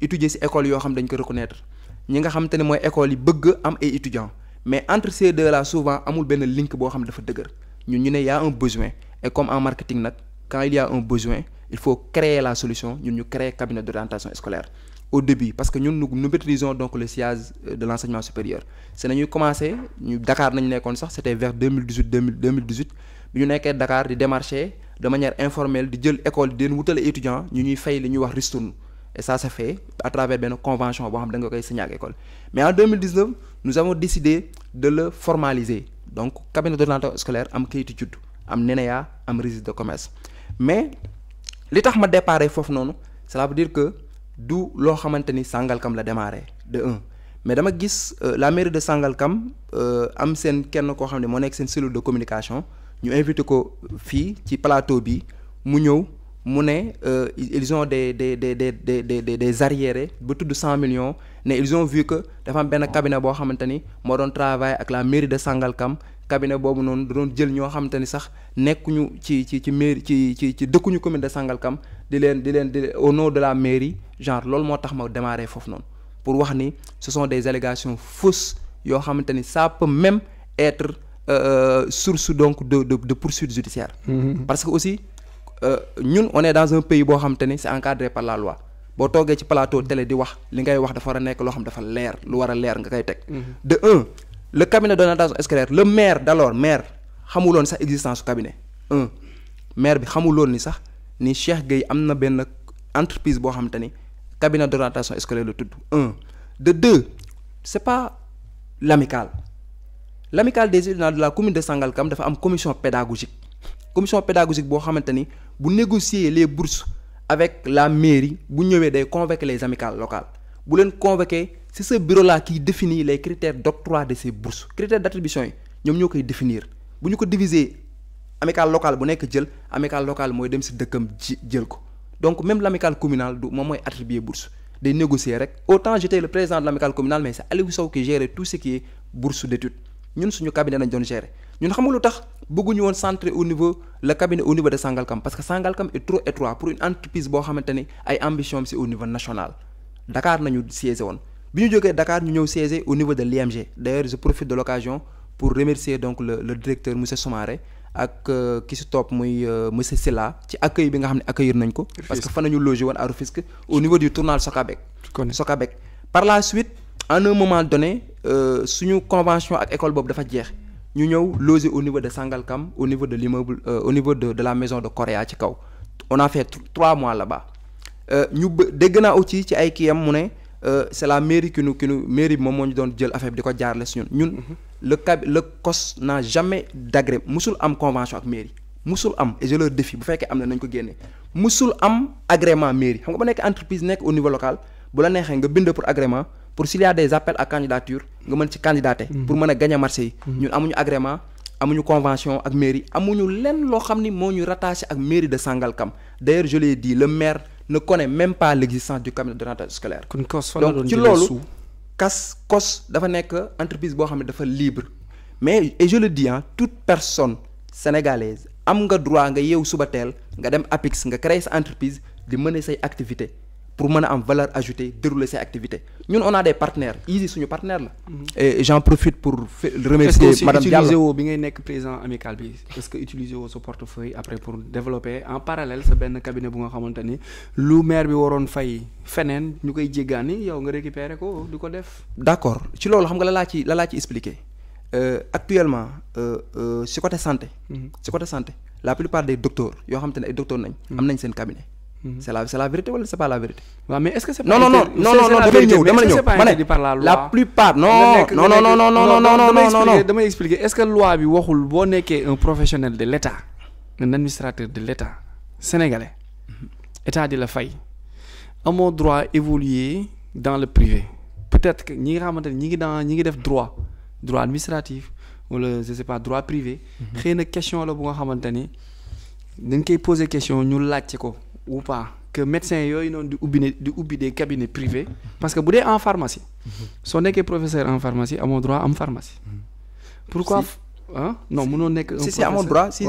étudier ci école yoo xam dañ ko reconnaître ñi nga xamante ne mooy école yi bëgg am ay étudiants mais entre ces deux là souvent amul benn link boo xam dafa dëgër ñun ñu ne y a un besoin et comme en marketing nag quand il y a un besoin il faut créer la solution ñun ñu créer cabinet d'orientation scolaire au début parce que ñun nous maîtrisons donc le sillage de l'enseignement supérieur c'est nañuy commencé ñu Dakar nañu nekkoon sax c'était vers 2018 bi ñu nekkee Dakar di démarcher de manière informelle di jël école di leen wutale étudiants ñu ñuy fay li ñuy wax ristourne et ça se fait à travers benn convention boo xam da nga koy signer ak école mais en 2019 nous avons décidé de le formaliser donc cabinet d'orientation scolaire am kayitu juddu am NENEA am registre de commerce mais li tax ma déparé foofu noonu cela veut dire que du loo xamante ni Sangalkam la démarré de un mais dama gis la mairie de Sangalkam am seen kenn koo xam ne moo nekk seen cellule de communication ñu invité ko fii ci plateau bi mu ñëw mu ne ils ont des arriérés ba tudd 100 millions ne ils ont vu que dafa am benn cabinet boo xamante ni moo doon travailler ak la mairie de Sangalkam cabinet boobu noonu da doon jël ñoo xamante ni sax nekkuñu ci mairie ci dëkkuñu commune de Sangalkam di leen au nom de la mairie genre loolu moo tax ma démarrer foofu noonu pour wax ni ce sont des allégations fausses yoo xamante ni ça peut même être source donc de poursuite judiciaire parce que aussi ñun on est dans un pays boo xamante ni c'est encadré par la loi boo toogee ci plateau télé di wax li ngay wax dafa war a nekk loo xam dafa leer lu war a leer nga koy teg de un le cabinet d'orientation scolaire le maire d'alors maire xamuloon sax existence su cabinet maire bi xamuloon ni sax ni Cheikh Gueye am na benn entreprise boo xamante ni cabinet d'orientation scolaire la tudd de deux c'est pas l'amicale des étudiants de la commune de Sangalkam dafa am commission pédagogique boo xamante ni bu négocier les bourses avec la mairie bu ñëwee day convoquer les amicales locales bu leen convoquer c'est ce bureau là qui définit les critères d'octroi de ces bourses critères d'attribution yi ñoom ñoo koy définir bu ñu ko diviser amicale locale bu nekk jël amicale locale mooy dem ci dëkkam jël ko donc même l'amicale communale du moom mooy attribuer bourse day négocier rek autant j'étais le président de l'amicale communale mais c'est Aliou Sow qui gérait tout ce qui est bourse d'études ñun suñu cabinet lañ doon gérer ñun xam nga lu tax bëgguñu woon centrer au niveau le cabinet au niveau de Sangalkam parce que Sangalkam est trop étroit pour une entreprise boo xamante ni ay ambition c'est au niveau national Dakar nañu siégé woon bi ñu jógee Dakar ñu ñëw siéger au niveau de l'IMG d'ailleurs je profite de l'occasion pour remercier donc le directeur monsieur Soumaré ak ki si topp muy monsieur Silla ci accueil bi nga xam ne accueillir nañ ko parce que fa nañu loger woon à Rufisque au niveau du tournal Socabek par la suite en un moment donné suñu convention ak école boobu dafa jeex ñu ñëw loger au niveau de Sangalkam au niveau de l'immeuble au niveau de la maison de Correa ci kaw on a fait 3 mois là-bas dégg naa aussi ci ay kiyam mu ne c'est la mairie qui nous mairie bi moom moo ñu doon jël affaire bi di ko jaarale si ñun le COS n'a jamais d'agrément musul am convention ak mairie musul am et je leur défie bu fekkee am na nañ ko génne musul am agrément mairie xam nga ba nekk entreprise nekk au niveau local bu la neexee nga bind pour agrément pour s'il y a des appels à candidature nga mën ci candidater pour mën a gagner marché yi ñun amuñu agrément amuñu convention ak mairie amuñu lenn loo xam ni moo ñu rattaché ak mairie de Sangalkam d'ailleurs je l'ai dit le maire ne connaît même pas l'existence du cabinet d'orientation scolaire donc ci loolu COS dafa nekk entreprise boo xam ne dafa libre mais et je le dis toute personne sénégalaise am nga droit nga yeewu suba teel nga dem APIX nga créer sa entreprise di mener say activité pour mën a am valeur ajoutée dérouler ses activités ñun on a des partenaires Easy suñu partenaire la. et j'en profite pour remercier madame Diallo. est-ce que utiliser woo bi ngay nekk président amical bi est-ce que utiliser woo sa portefeuille après pour développer en parallèle sa benn cabinet bu nga xamante ni lu maire bi waroon fay feneen ñu koy jéggaani yow nga récupérer ko di ko def. d'accord ci loolu xam nga la laa ci expliquer actuellement ci côté santé. ci côté santé la plupart des docteurs yoo xamante ne ay docteurs nañ. am nañ seen cabinet. c'est la vérité wala c'est pas la vérité. waaw mais est-ce que c'est pas non damay ñëw ma ne la plupart non damay expliquer est-ce que loi bi waxul boo nekkee un professionnel de l'État un administrateur de l'État sénégalais État di la fay amoo droit évoluer dans le privé peut-être que ñi nga xamante ne ñi ngi def droit administratif wala je sais pas droit privé xëy na question la bu nga xamante ni dañ koy poser question ñu laajte ko ou pas que médecin yooyu noonu di ubbi des cabinets privés parce que bu dee en pharmacie soo nekkee professeur en pharmacie amoo droit am pharmacie pourquoi non mënoo nekk un si amoo droit si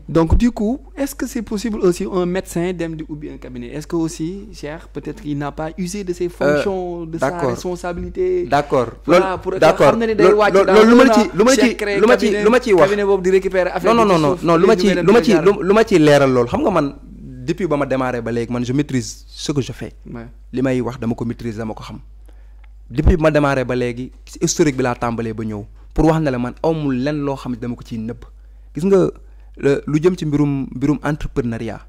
donc du coup est-ce que c'est possible aussi un médecin dem di ubbi un cabinet est-ce que aussi Cheikh peut-être il n'a pas usé de ses fonctions de sa responsabilité d'accord voilà pour xam na ni day wàcc lu ma ciy wax cabinet boobu di récupérer affaire non lu ma ciy leeral loolu xam nga man depuis ba ma démarré ba léegi man je maîtrise ce que je fais li may wax dama ko maîtriser dama ko xam depuis ba ma démarré ba léegi historique bi laa tàmbalee ba ñëw pour wax ne la man amul lenn loo xam ne dama ko ciy nëbb gis nga lu jëm ci mbirum entrepreneuriat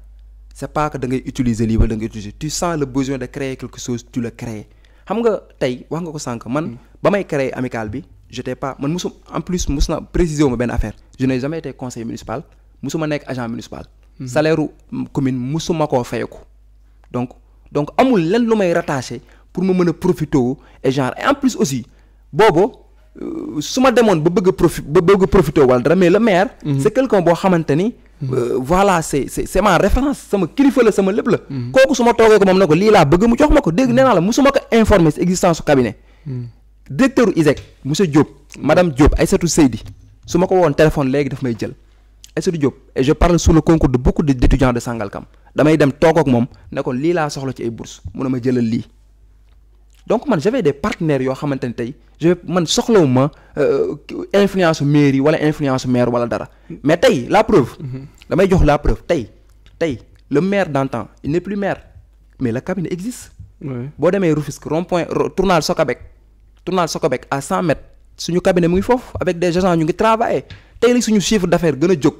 c'est pas que da ngay utiliser lii wala da ngay utiliser tu sens le besoin de créer quelque chose tu le crées xam nga tey wax nga ko sànq man ba may créer amicale bi j'étais pas man mus na préciser wu ma benn affaire je n'ai jamais été conseiller municipal musuma nekk agent municipal salaire commune musuma koo fayeku donc amul lenn lu may rattaché pour ma mën a profiter wu et genre et en plus aussi boobu su ma demoon ba bëgg a profiter wala dara mais le maire c'est quelqu'un boo xamante ni voilà c'est ma référence sama kilifa la sama lépp la kooku su ma toogee ko moom ne ko lii laa bëgg mu jox ma ko dégg nee naa la musuma ko informer ci existence su cabinet directeur ISEC monsieur Diop madame Diop Aïssatou Seydi su ma ko woon téléphone léegi daf may jël Aïssatou Diop et je parle sous le concours de beaucoup d'étudiants de Sangalkam damay dem toog ak moom ne ko lii laa soxla ci ay bourses mu ne ma jëlal lii donc man j'avais des partenaires yoo xamante ne tey man soxlawuma influence mairie wala influence maire wala dara mais tey la preuve damay jox la preuve tey le maire d'antan il n'est plus maire mais le cabinet existe boo demee Rufisque rond-point tournal Socabek à 100 mètres suñu cabinet mu ngi foofu avec des agents ñu ngi travailler tey la suñu chiffre d'affaires gën a jóg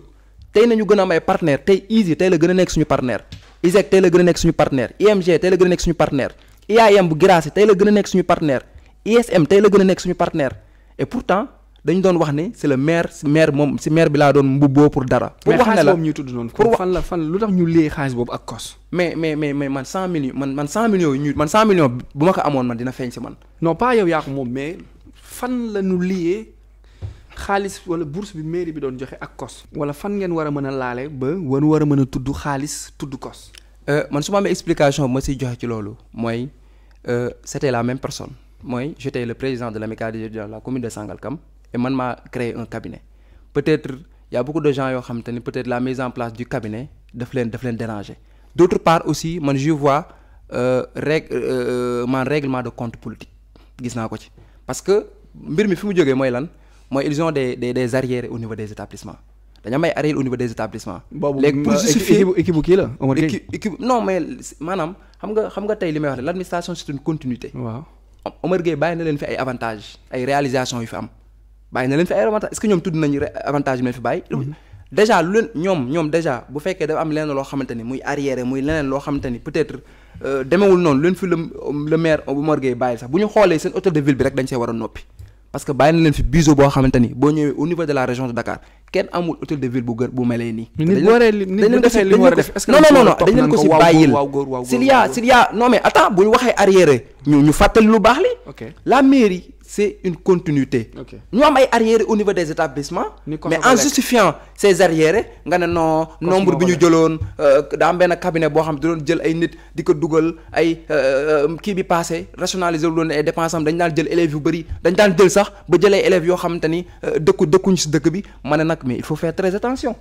tey nañu gën a am ay partenaires tey Easy tey la gën a nekk suñu partenaire ISEC tey la gën a nekk suñu partenaire IMG tey la gën a nekk suñu partenaire IAM bu Guirassy tey la gën a nekk suñu partenaire ISM tey la gën a nekk suñu partenaire et pourtant dañu doon wax ne c'est le maire moom si maire bi laa doon mbubboo pour dara. pour wax ne la ñuy tudd noonu pour fan lu tax ñu liyee xaalis boobu ak COS. mais man 100 millions man 100 millions yu man 100 millions bu ma ko amoon man dina feeñ si man. non pas yow yaa ko moom mais fan la ñu liyee xaalis wala bourse bi mairie bi doon joxe ak COS. wala fan ngeen war a mën a laale ba war a mën a tudd xaalis tudd COS. man su ma amee explication bu ma siy joxe ci loolu mooy c'était la même personne mooy j'étais le président de l'amicale des étudiants de la commune de Sangalkam et man maa créé un cabinet peut-être y a beaucoup de gens yoo xamante ni peut-être la mise en place du cabinet daf leen déranger d'autre part aussi man je vois règlement de compte politique gis naa ko ci parce que mbir mi fi mu jógee mooy lan mooy ils ont des arriérés au niveau des établissements dañu am ay arriérés au niveau des établissements. léegi pour justifier équipe kii la Omar Gueye équipe non mais maanaam xam nga tey li may wax l'administration c'est une continuité. waaw Omar Gueye bàyyi na leen fi ay avantages ay réalisations yu fi am bàyyi na leen fi ay avantages est-ce que ñoom tudd nañu avantage yi leen fi bàyyi. déjà lu ñoom déjà bu fekkee dafa am leneen loo xamante ni muy arrière muy leneen loo xamante ni peut-être demewul noonu leen fi le maire Oumar Gueye bàyyi sax bu ñu xoolee seen hôtel de ville bi rek dañ see war a noppi parce que bàyyi na leen fi biseau boo xamante ni boo ñëwee au niveau de la région de Dakar kenn amul hôtel de ville bu gën bu melee nii. dañ leen ko si non dañ leen ko si bàyyil s'il y a non mais attends bu ñu waxee arrière ñu fàttali lu baax li. la mairie c'est une continuité. ñu am ay arriérés au niveau des établissements. mais en justifiant ces arriérés nga ne non nombre bi ñu jëloon daa am benn cabinet boo xam ne da doon jël ay nit di ko dugal ay kii bi passé rationaliser lu doon ay dépenses am dañ daan jël élèves yu bëri dañ daan jël sax ba jëlee élèves yoo xamante ni dëkkuñu si dëkk bi ma ne nag mais il faut faire très attention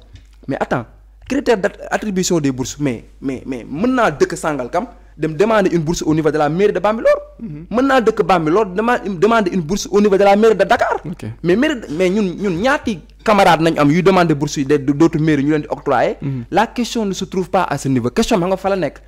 mais attends critère d'attribution des bourses mais mën naa dëkk Sangalkam dem demander une bourse au niveau de la mairie de Bambilor. mën naa dëkk Bambilor demander une bourse au niveau de la mairie de Dakar. mais ñun ñaati camarades nañ am yuy demander bourse yi d'autres mairies ñu leen di octroyer. la question ne se trouve pas à ce niveau question xam nga fa la nekk.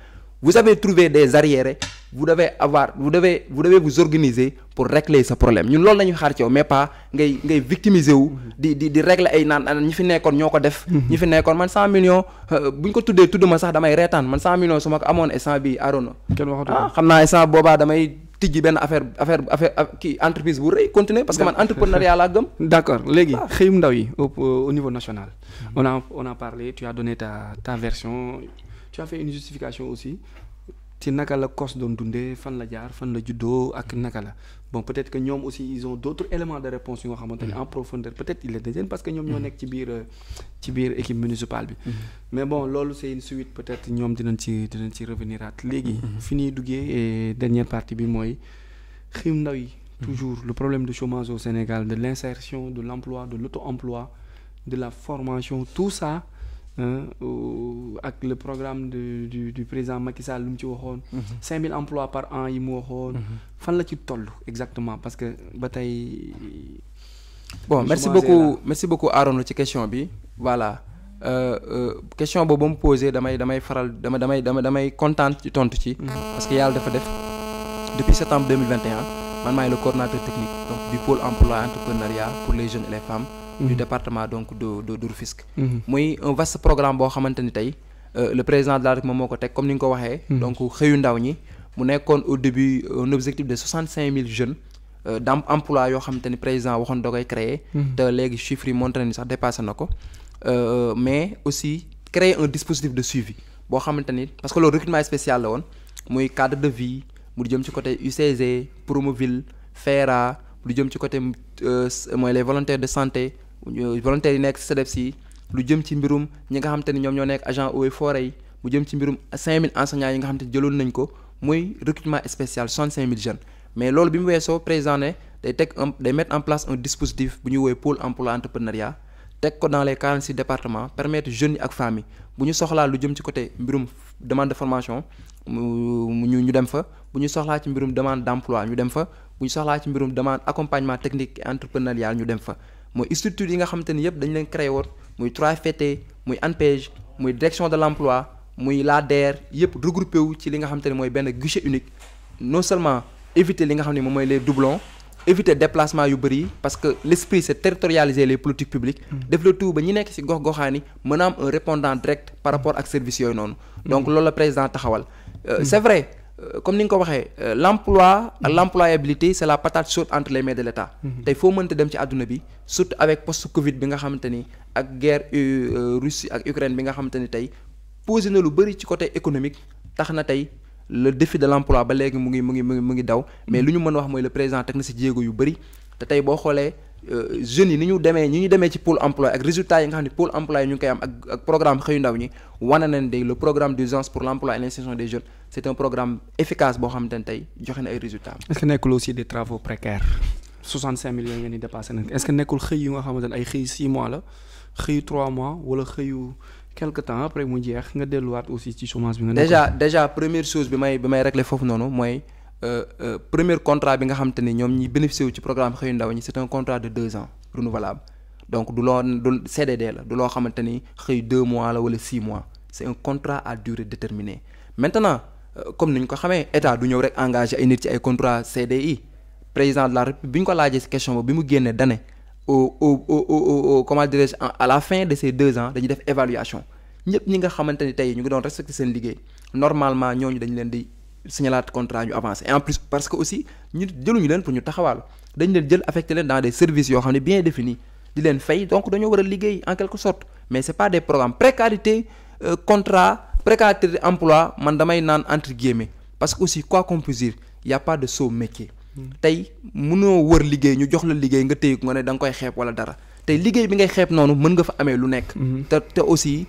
vous avez trouvé des arriérés vous devez vous organiser pour régler ce problème ñun loolu lañuy xaar ci yow mais pas ngay victimiser wu. di régler ay naan ñi fi nekkoon ñoo ko def. ñi fi nekkoon man 100 millions bu ñu ko tudd ma sax damay reetaan man 100 millions su ma ko amoon instant bii Arona. kenn waxatu xam naa instant boobaa damay tijji benn affaire kii entreprise bu rëy continuer parce que man entrepreneuriat laa gëm. d'accord léegi xëyum ndaw yi au niveau national. on a parlé tu as donné ta version. tu as fait une justification aussi ci naka la COS doon dundee fan la jaar fan la juddoo ak naka la bon peut-être que ñoom aussi ils ont d'autres éléments de réponse yu nga xamante ni en profondeur peut-être ils les détiennent parce que ñoom ñoo nekk ci biir équipe municipale bi mais bon loolu c'est une suite peut-être ñoom dinañ ci revenir at léegi fi ñuy duggee et dernière partie bi mooy xim ndaw yi toujours le problème de chômage au Sénégal de l'insertion de l'emploi de l'auto-emploi de la formation tout ça ak le programme du président Macky Sall lu mu ci waxoon 5000 emplois par an yi mu waxoon fan la ci toll exactement parce que ba tey bon merci beaucoup Arona ci question bi voilà question boobu ba mu posé damay kontaan ci tontu ci parce que yàlla dafa def depuis septembre 2021 man maay le coordonnateur technique donc du pôle emploi entrepreneuriat pour les jeunes et les femmes du département donc de Rufisque muy un vaste programme boo xamante ni tey le président de la République moom moo ko teg comme ni nga ko waxee donc xëyu ndaw ñi mu nekkoon au début un objectif de 65 000 jeunes d'emploi yoo xamante ni président waxoon da koy créer te léegi chiffres yi montré ni sax dépassé na ko mais aussi créer un dispositif de suivi boo xamante ni parce que loolu recrutement spécial la woon muy cadre de vie mu jëm ci côté UCG Promoville FERA lu jëm ci côté mooy les volontaires de santé volontaires yi nekk ci CDEPS yi lu jëm ci mbirum ñi nga xamante ni ñoom ñoo nekk agent eaux et forêts yi mu jëm ci mbirum 5000 enseignants yi nga xamante ni jëloon nañ ko muy recrutement spécial 65 000 jeunes mais loolu bi mu weesoo président ne day mettre en place un dispositif bu ñuy woowee pôle emploi entrepreneuriat teg ko dans les 46 départements permettre jeunes yi ak femmes yi bu ñu soxlaa lu jëm ci côté mbirum demande de formation ñu dem fa bu ñu soxlaa ci mbirum demande d'emploi ñu dem fa bu ñu soxlaa ci mbirum demande accompagnement technique et entrepreneurial ñu dem fa mooy structure yi nga xamante ni yëpp dañ leen créé woon muy 3FPT muy ANPEJ muy direction de l'emploi muy l'ADER yëpp regroupé wu ci li nga xamante ni mooy benn guichet unique non seulement éviter li nga xam ne moom mooy les doublons éviter déplacement yu bëri parce que l'esprit c'est territorialiser les politiques publiques def le tout ba ñi nekk ci gox-goxaan yi mën a am un répondant direct par rapport ak services yooyu noonu donc loolu la président taxawal c'est vrai comme ni nga ko waxee l'emploi ak l'employabilité c'est la patate chaude entre les mains de l'État tey foo mënta dem ci àdduna bi surtout avec post-Covid bi nga xamante ni ak guerre Russie ak Ukraine bi nga xamante ni tey posé na lu bëri ci côté économique tax na tey le défi de l'emploi ba léegi mu ngi daw mais lu ñu mën a wax mooy le président teg na ci jéego yu bëri te tey boo xoolee jeunes yi ni ñu demee ci pôle emploi ak résultats yi nga xam ne pôle emploi yi ñu ngi koy am ak programme xëyu ndaw ñi wane nañ de le programme d'urgence pour l'emploi et l'insertion des jeunes c'est un programme efficace boo xamante ne tey joxe na ay résultats. est-ce que nekkul aussi des travaux précaires 65 millions ngeen di dépassé nañ est-ce que nekkul xëy yu nga xamante ne ay xëy 6 mois la xëyu 3 mois wala xëyu quelque temps après mu jeex nga delluwaat aussi ci chômage bi nga déjà première chose bi may régler foofu noonu mooy premier contrat bi nga xamante ni ñoom ñi bénéficié wu ci programme xëyu ndaw ñi c'est un contrat de 2 ans renouvelable donc du CDD la du loo xamante ni xëy 2 mois la wala 6 mois c'est un contrat à durée déterminée maintenant comme ni ñu ko xamee état du ñëw rek engagé ay nit ci ay contrat CDI président de la République bi ñu ko laajee ci question boobu bi mu génnee dane comment dirais-je à la fin de ces 2 ans dañuy def évaluation ñëpp ñi nga xamante ni tey ñu ngi doon respecter seen liggéey normalement ñooñu dañu leen di signalaat contrat ñu avancer et en plus parce que aussi ñu jëluñu leen pour ñu taxawal dañ leen jël affecté leen dans des services yoo xam ne bien définis di leen fay donc dañoo war a liggéey en quelque sorte mais c'est pas des programmes précarité contrat précarité emploi man damay naan entre guillemets parce que aussi quoi qu'on puisse dire y a pas de sot métier tey mënoo wër liggéey ñu jox la liggéey nga téye ko nga ne da nga koy xeeb wala dara tey liggéey bi ngay xeeb noonu mën nga fa amee lu nekk te aussi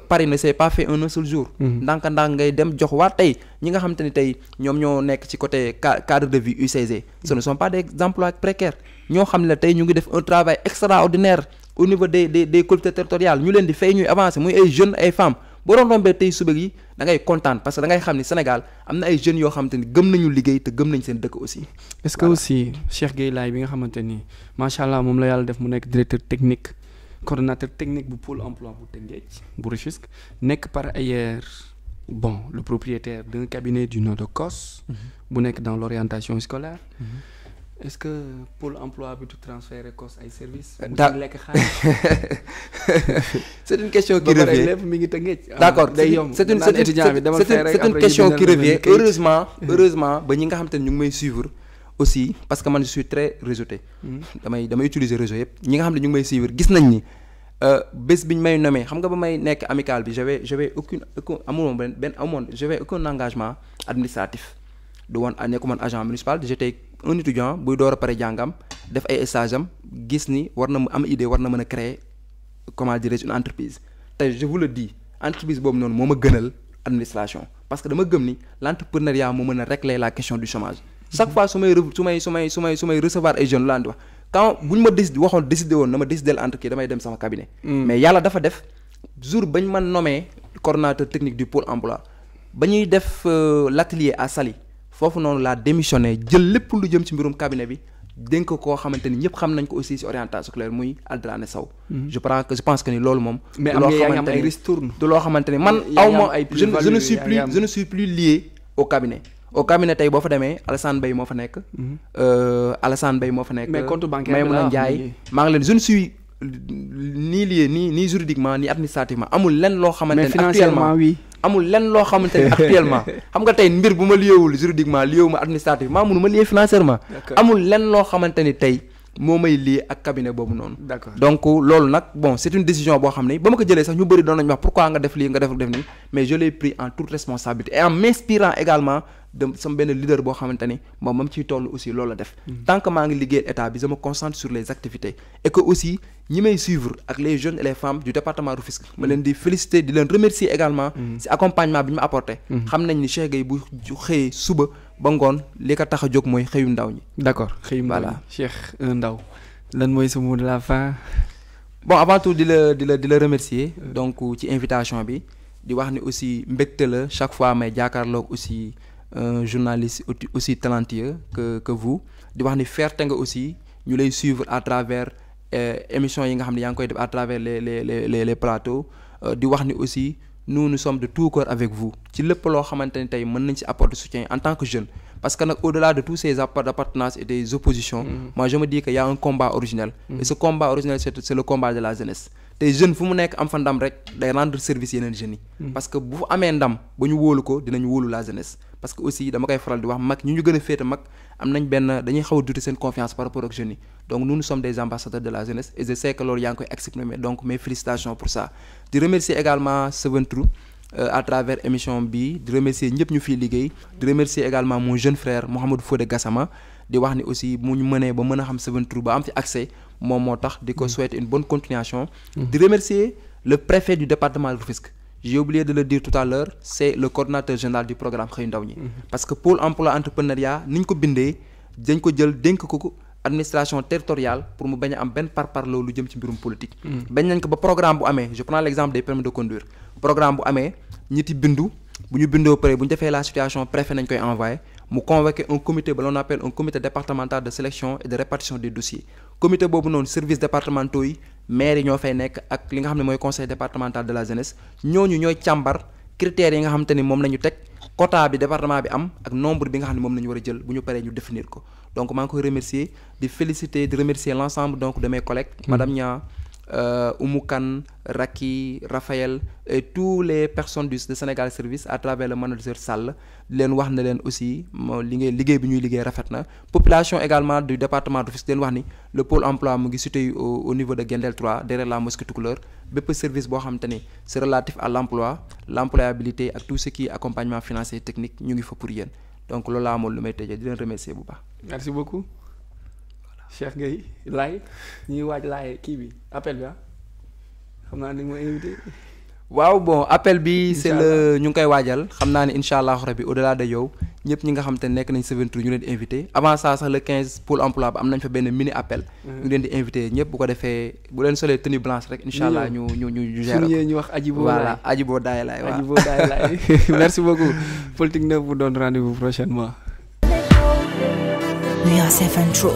Paris ne s'est pas fait en un seul jour ndànk-ndànk ngay dem jox waat tey ñi nga xamante ni tey ñoom ñoo nekk ci côté cadre de vie UCG ce ne sont pas des emplois précaires ñoo xam ne tey ñu ngi def un travail extraordinaire au niveau des collectivités territoriales ñu leen di fay ñuy avancer muy ay jeunes ay femmes boo doon rombee tey suba gi da ngay kontaan parce que da ngay xam ni Sénégal am na ay jeunes yoo xamante ni gëm nañu liggéey te gëm nañ seen dëkk aussi. est-ce que aussi Cheikh Gueye Laye bi nga xamante ni macha allah moom la yàlla def mu nekk directeur technique coordonnateur technique bu pôle emploi bu Tëngéej bu Rufisque nekk par ailleurs bon le propriétaire d'un cabinet du nom de COS. bu nekk dans l'orientation scolaire. est-ce que pôle emploi bi du transférer COS ay services. lekk xaalis. c'est une question qui revient lépp mi ngi Tëngéej. d'accord day yomb c'est une question qui revient heureusement ba ñi nga xamante ne ñu ngi may suivre aussi parce que man je suis très réseauté. damay utiliser réseau yëpp ñi nga xam ne ñu ngi may suivre gis nañ ni bés bi ñu may nommé xam nga ba may nekk amical bi j'avais aucun engagement administratif du woon nekku man agent municipal j'étais un étudiant buy door a pare jàngam def ay stage am gis ni war na am idée war na mën a créer comment dirais-je une entreprise te je vous le dis entreprise boobu noonu moo ma gënal administration parce que dama gëm ni l'entrepreneuriat moo mën a régler la question du chômage chaque fois su may recevoir ay jeunes laan di wax quand bu ñu ma décidé woon na ma décider entre kii damay dem sama cabinet mais yàlla dafa def jour bañ ma nommé coordonnateur technique du pôle emploi ba ñuy def l'atelier à Saly foofu noonu laa démissionné jël lépp lu jëm ci mbirum cabinet bi dénk koo xamante ni ñëpp xam nañ ko aussi ci orientation scolaire muy Aldrané Sow. je pense que ni loolu moom. mais am nga ay ristournes du loo xamante ni man aw ma je ne suis plus lié au cabinet. au cabinet tey boo fa demee Alassane Mbaye moo fa nekk. mais compte bancaire bi Maïmouna Ndiaye maa ngi leen je ne suis ni lié ni juridiquement ni administrativement amul lenn loo xamante ni financièrement oui. amul lenn loo xamante ni actuellement xam nga tey mbir bu ma liéewul juridiquement liéewuma administrativement mënu ma lié financièrement amul lenn loo xamante ni tey moo may lié ak cabinet boobu noonu d'accord donc loolu nag bon c'est une décision boo xam ne ba ma ko jëlee sax ñu bëri doon nañu wax pourquoi nga def lii nga def nii mais je l'ai pris en toute responsabilité et en m'inspirant également de sama benn leader boo xamante ni moom mam ciy toll aussi loolu la def tant que maa ngi liggéeyal état bi je me concentre sur les activités et que aussi ñi may suivre ak les jeunes et les femmes du département Rufisque ma leen di féliciter di leen remercier également ci accompagnement bi ñu ma apporté xam nañ ni Cheikh Gueye bu xëyee suba ba ngoon li ko tax a jóg mooy xëyu ndaw ñi d'accord xëyu ndaw ñi Cheikh Ndaw lan mooy sa mot de la fin. bon avant tout di la remercier donc ci invitation bi di wax ni aussi mbégte la chaque fois may jàkkaarloog aussi un journaliste aussi talentueux que vous di wax ni fierté nga aussi ñu lay suivre à travers émissions yi nga xam ne yaa ngi koy def à travers les plateaux di wax ni aussi nous sommes de tout cœur avec vous ci lépp loo xamante ni tey mën nañ ci apporter soutien en tant que jeune parce que nag au-delà de tous ces appartenances et des oppositions moi je me dis que y a un combat originel et ce combat originel c'est le combat de la jeunesse tey jeune fu mu nekk am fa ndam rek day rendre service yeneen jeunes yi parce que bu amee ndam ba ñu wóolu ko dinañu wóolu la jeunesse parce que aussi dama koy faral di wax mag ñu gën a féete mag am nañ benn dañuy xaw a douter seen confiance par rapport ak jeunes yi donc nous sommes des ambassadeurs de la jeunesse et je sais que loolu yaa ngi koy exprimer donc mes félicitations pour ça di remercier également Seven True à travers émission bi di remercier ñëpp ñu fiy liggéey di remercier également mon jeune frère Mouhamadou Fodé Gassama di wax ni aussi mu ñu mënee ba mën a xam Seven True ba am fi accès moom moo tax di ko souhaiter une bonne continuation di remercier le préfet du département de Rufisque j'ai oublié de le dire tout à l'heure c'est le coordonnateur général du programme Xëyu Ndaw ñi parce que pôle emploi entrepreneuriat ni ñu ko bindee dañ ko jël dénk ko administration territoriale pour mu bañ a am benn parparloo lu jëm ci mbirum politique bañ nañ ko ba programme bu amee je prends l'exemple des permis de conduire programme bu amee ñiti bindu bu ñu bindoo pare bu ñu defee la situation préfet nañ koy envoyé mu convoquer un comité ba l'on appelle un comité départemental de sélection et de répartition des dossiers comité boobu noonu services départementaux yi maires yi ñoo fay nekk ak li nga xam ne mooy conseil départemental de la jeunesse ñooñu ñooy càmbar critères yi nga xamante ni moom la ñu teg quota bi département bi am ak nombre bi nga xam ne moom la ñu war a jël bu ñu paree ñu définir ko donc maa ngi koy remercier di féliciter di remercier l'ensemble donc de mes collègues madame Nia Oumou Kane Raki Raphaël et tous les personnes de Sénégal Service à travers le manager Sall di leen wax ne leen aussi moo liggéey bi ñuy liggéey rafet na population également du département de Rufisque di leen wax ni le pôle emploi mu ngi situé au niveau de Guendel 3 derrière la mosquée Toucouleur bépp service boo xamante ni c'est relatif à l'emploi l'employabilité ak tout ce qui est accompagnement financier technique ñu ngi fa pour yéen donc loolu laa amoon lu may tëjee di leen remercier bu baax. merci beaucoup Cheikh Gueye laay ñuy waaj laay kii bi appel bi xam naa ni ma invité. waaw bon appel bi c'est le ñu ngi koy waajal xam naa ne incha allah rabbi au-delà de yow ñëpp ñi nga xam te nekk nañ Seventour ñu leen di invité avant ça sax le 15 pôle emploi ba am nañ fa benn mini appel. ñu leen di invité ñëpp bu ko defee bu leen solee tenue blanche rek incha allah ñu gérer ko ñu wax Ajibo voilà Ajibo Daay laay waaw Ajibo Daay laay merci beaucoup. Politique 9 vous donne rendez-vous prochainement. We are Seventour.